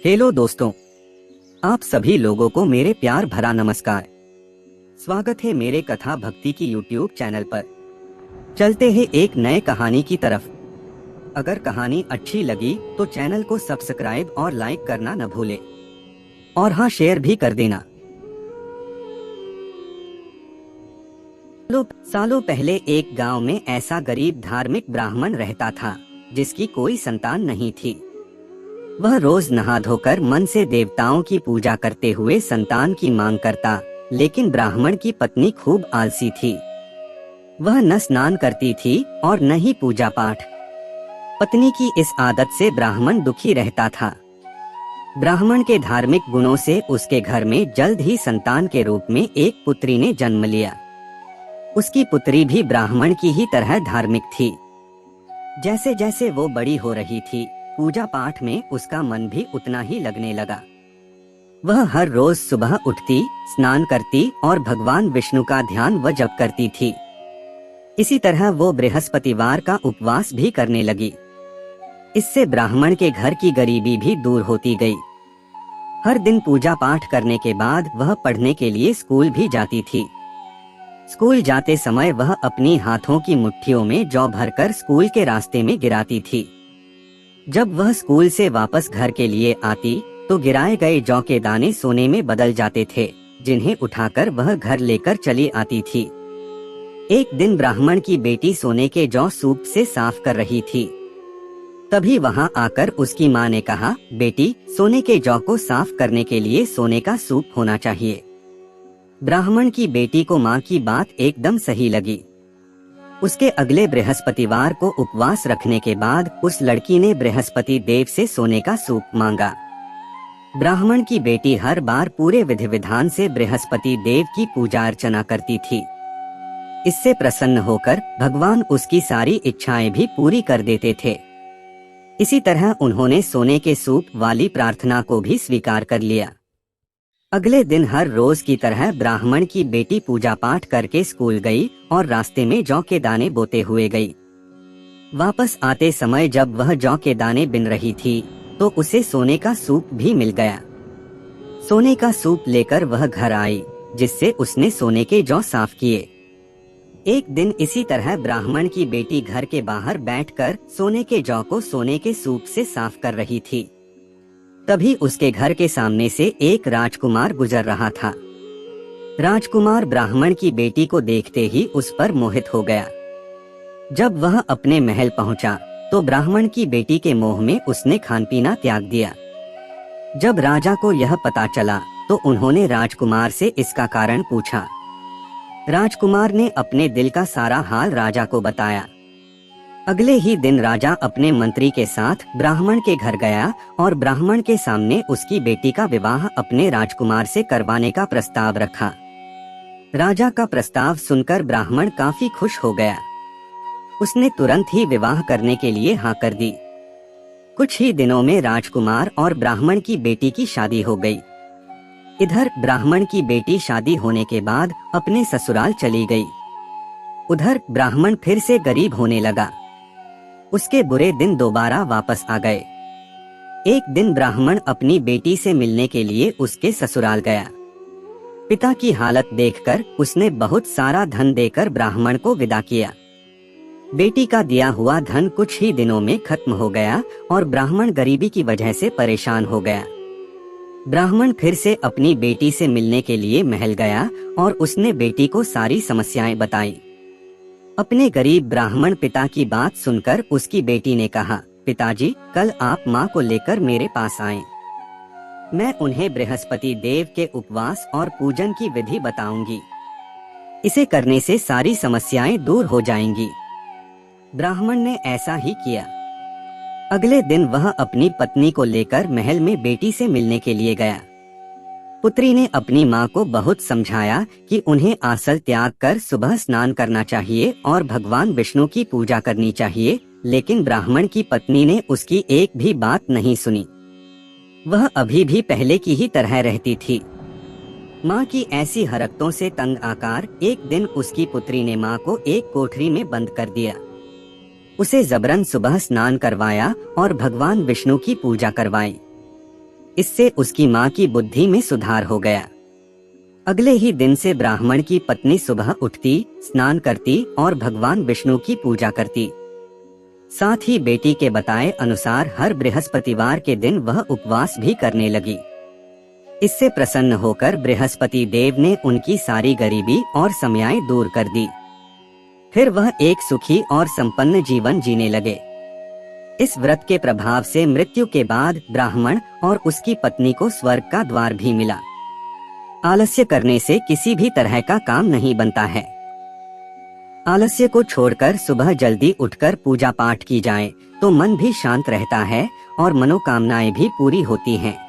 Hello दोस्तों, आप सभी लोगों को मेरे प्यार भरा नमस्कार। स्वागत है मेरे कथा भक्ति की यूट्यूब चैनल पर। चलते हैं एक नए कहानी की तरफ। अगर कहानी अच्छी लगी तो चैनल को सब्सक्राइब और लाइक करना न भूले, और हाँ, शेयर भी कर देना। सालों पहले एक गांव में ऐसा गरीब धार्मिक ब्राह्मण रहता था जिसकी कोई संतान नहीं थी। वह रोज नहा धोकर मन से देवताओं की पूजा करते हुए संतान की मांग करता, लेकिन ब्राह्मण की पत्नी खूब आलसी थी। वह न स्नान करती थी और न ही पूजा पाठ। पत्नी की इस आदत से ब्राह्मण दुखी रहता था। ब्राह्मण के धार्मिक गुणों से उसके घर में जल्द ही संतान के रूप में एक पुत्री ने जन्म लिया। उसकी पुत्री भी ब्राह्मण की ही तरह धार्मिक थी। जैसे जैसे वो बड़ी हो रही थी, पूजा पाठ में उसका मन भी उतना ही लगने लगा। वह हर रोज सुबह उठती, स्नान करती और भगवान विष्णु का ध्यान व जप करती थी। इसी तरह वो बृहस्पतिवार का उपवास भी करने लगी। इससे ब्राह्मण के घर की गरीबी भी दूर होती गई। हर दिन पूजा पाठ करने के बाद वह पढ़ने के लिए स्कूल भी जाती थी। स्कूल जाते समय वह अपनी हाथों की मुट्ठियों में जौ भरकर स्कूल के रास्ते में गिराती थी। जब वह स्कूल से वापस घर के लिए आती तो गिराए गए जौ के दाने सोने में बदल जाते थे, जिन्हें उठाकर वह घर लेकर चली आती थी। एक दिन ब्राह्मण की बेटी सोने के जौ सूप से साफ कर रही थी। तभी वहां आकर उसकी माँ ने कहा, बेटी, सोने के जौ को साफ करने के लिए सोने का सूप होना चाहिए। ब्राह्मण की बेटी को माँ की बात एकदम सही लगी। उसके अगले बृहस्पतिवार को उपवास रखने के बाद उस लड़की ने बृहस्पति देव से सोने का सूप मांगा। ब्राह्मण की बेटी हर बार पूरे विधि विधान से बृहस्पति देव की पूजा अर्चना करती थी। इससे प्रसन्न होकर भगवान उसकी सारी इच्छाएं भी पूरी कर देते थे। इसी तरह उन्होंने सोने के सूप वाली प्रार्थना को भी स्वीकार कर लिया। अगले दिन हर रोज की तरह ब्राह्मण की बेटी पूजा पाठ करके स्कूल गई और रास्ते में जौ के दाने बोते हुए गई। वापस आते समय जब वह जौ के दाने बिन रही थी तो उसे सोने का सूप भी मिल गया। सोने का सूप लेकर वह घर आई, जिससे उसने सोने के जौ साफ किए। एक दिन इसी तरह ब्राह्मण की बेटी घर के बाहर बैठकर सोने के जौ को सोने के सूप से साफ कर रही थी। तभी उसके घर के सामने से एक राजकुमार गुजर रहा था। राजकुमार ब्राह्मण की बेटी को देखते ही उस पर मोहित हो गया। जब वह अपने महल पहुंचा तो ब्राह्मण की बेटी के मोह में उसने खान पीना त्याग दिया। जब राजा को यह पता चला तो उन्होंने राजकुमार से इसका कारण पूछा। राजकुमार ने अपने दिल का सारा हाल राजा को बताया। अगले ही दिन राजा अपने मंत्री के साथ ब्राह्मण के घर गया और ब्राह्मण के सामने उसकी बेटी का विवाह अपने राजकुमार से करवाने का प्रस्ताव रखा। राजा का प्रस्ताव सुनकर ब्राह्मण काफी खुश हो गया। उसने तुरंत ही विवाह करने के लिए हाँ कर दी। कुछ ही दिनों में राजकुमार और ब्राह्मण की बेटी की शादी हो गई। इधर ब्राह्मण की बेटी शादी होने के बाद अपने ससुराल चली गई। उधर ब्राह्मण फिर से गरीब होने लगा। उसके बुरे दिन दोबारा वापस आ गए। एक दिन ब्राह्मण अपनी बेटी से मिलने के लिए उसके ससुराल गया। पिता की हालत देखकर उसने बहुत सारा धन देकर ब्राह्मण को विदा किया। बेटी का दिया हुआ धन कुछ ही दिनों में खत्म हो गया और ब्राह्मण गरीबी की वजह से परेशान हो गया। ब्राह्मण फिर से अपनी बेटी से मिलने के लिए महल गया और उसने बेटी को सारी समस्याएं बताई। अपने गरीब ब्राह्मण पिता की बात सुनकर उसकी बेटी ने कहा, पिताजी, कल आप माँ को लेकर मेरे पास आएं। मैं उन्हें बृहस्पति देव के उपवास और पूजन की विधि बताऊंगी। इसे करने से सारी समस्याएं दूर हो जाएंगी। ब्राह्मण ने ऐसा ही किया। अगले दिन वह अपनी पत्नी को लेकर महल में बेटी से मिलने के लिए गया। पुत्री ने अपनी माँ को बहुत समझाया कि उन्हें आसल त्याग कर सुबह स्नान करना चाहिए और भगवान विष्णु की पूजा करनी चाहिए, लेकिन ब्राह्मण की पत्नी ने उसकी एक भी बात नहीं सुनी। वह अभी भी पहले की ही तरह रहती थी। माँ की ऐसी हरकतों से तंग आकर एक दिन उसकी पुत्री ने माँ को एक कोठरी में बंद कर दिया। उसे जबरन सुबह स्नान करवाया और भगवान विष्णु की पूजा करवाई। इससे उसकी माँ की बुद्धि में सुधार हो गया। अगले ही दिन से ब्राह्मण की पत्नी सुबह उठती, स्नान करती और भगवान विष्णु की पूजा करती। साथ ही बेटी के बताए अनुसार हर बृहस्पतिवार के दिन वह उपवास भी करने लगी। इससे प्रसन्न होकर बृहस्पति देव ने उनकी सारी गरीबी और समस्याएं दूर कर दी। फिर वह एक सुखी और संपन्न जीवन जीने लगे। इस व्रत के प्रभाव से मृत्यु के बाद ब्राह्मण और उसकी पत्नी को स्वर्ग का द्वार भी मिला। आलस्य करने से किसी भी तरह का काम नहीं बनता है। आलस्य को छोड़कर सुबह जल्दी उठकर पूजा पाठ की जाए तो मन भी शांत रहता है और मनोकामनाएं भी पूरी होती हैं।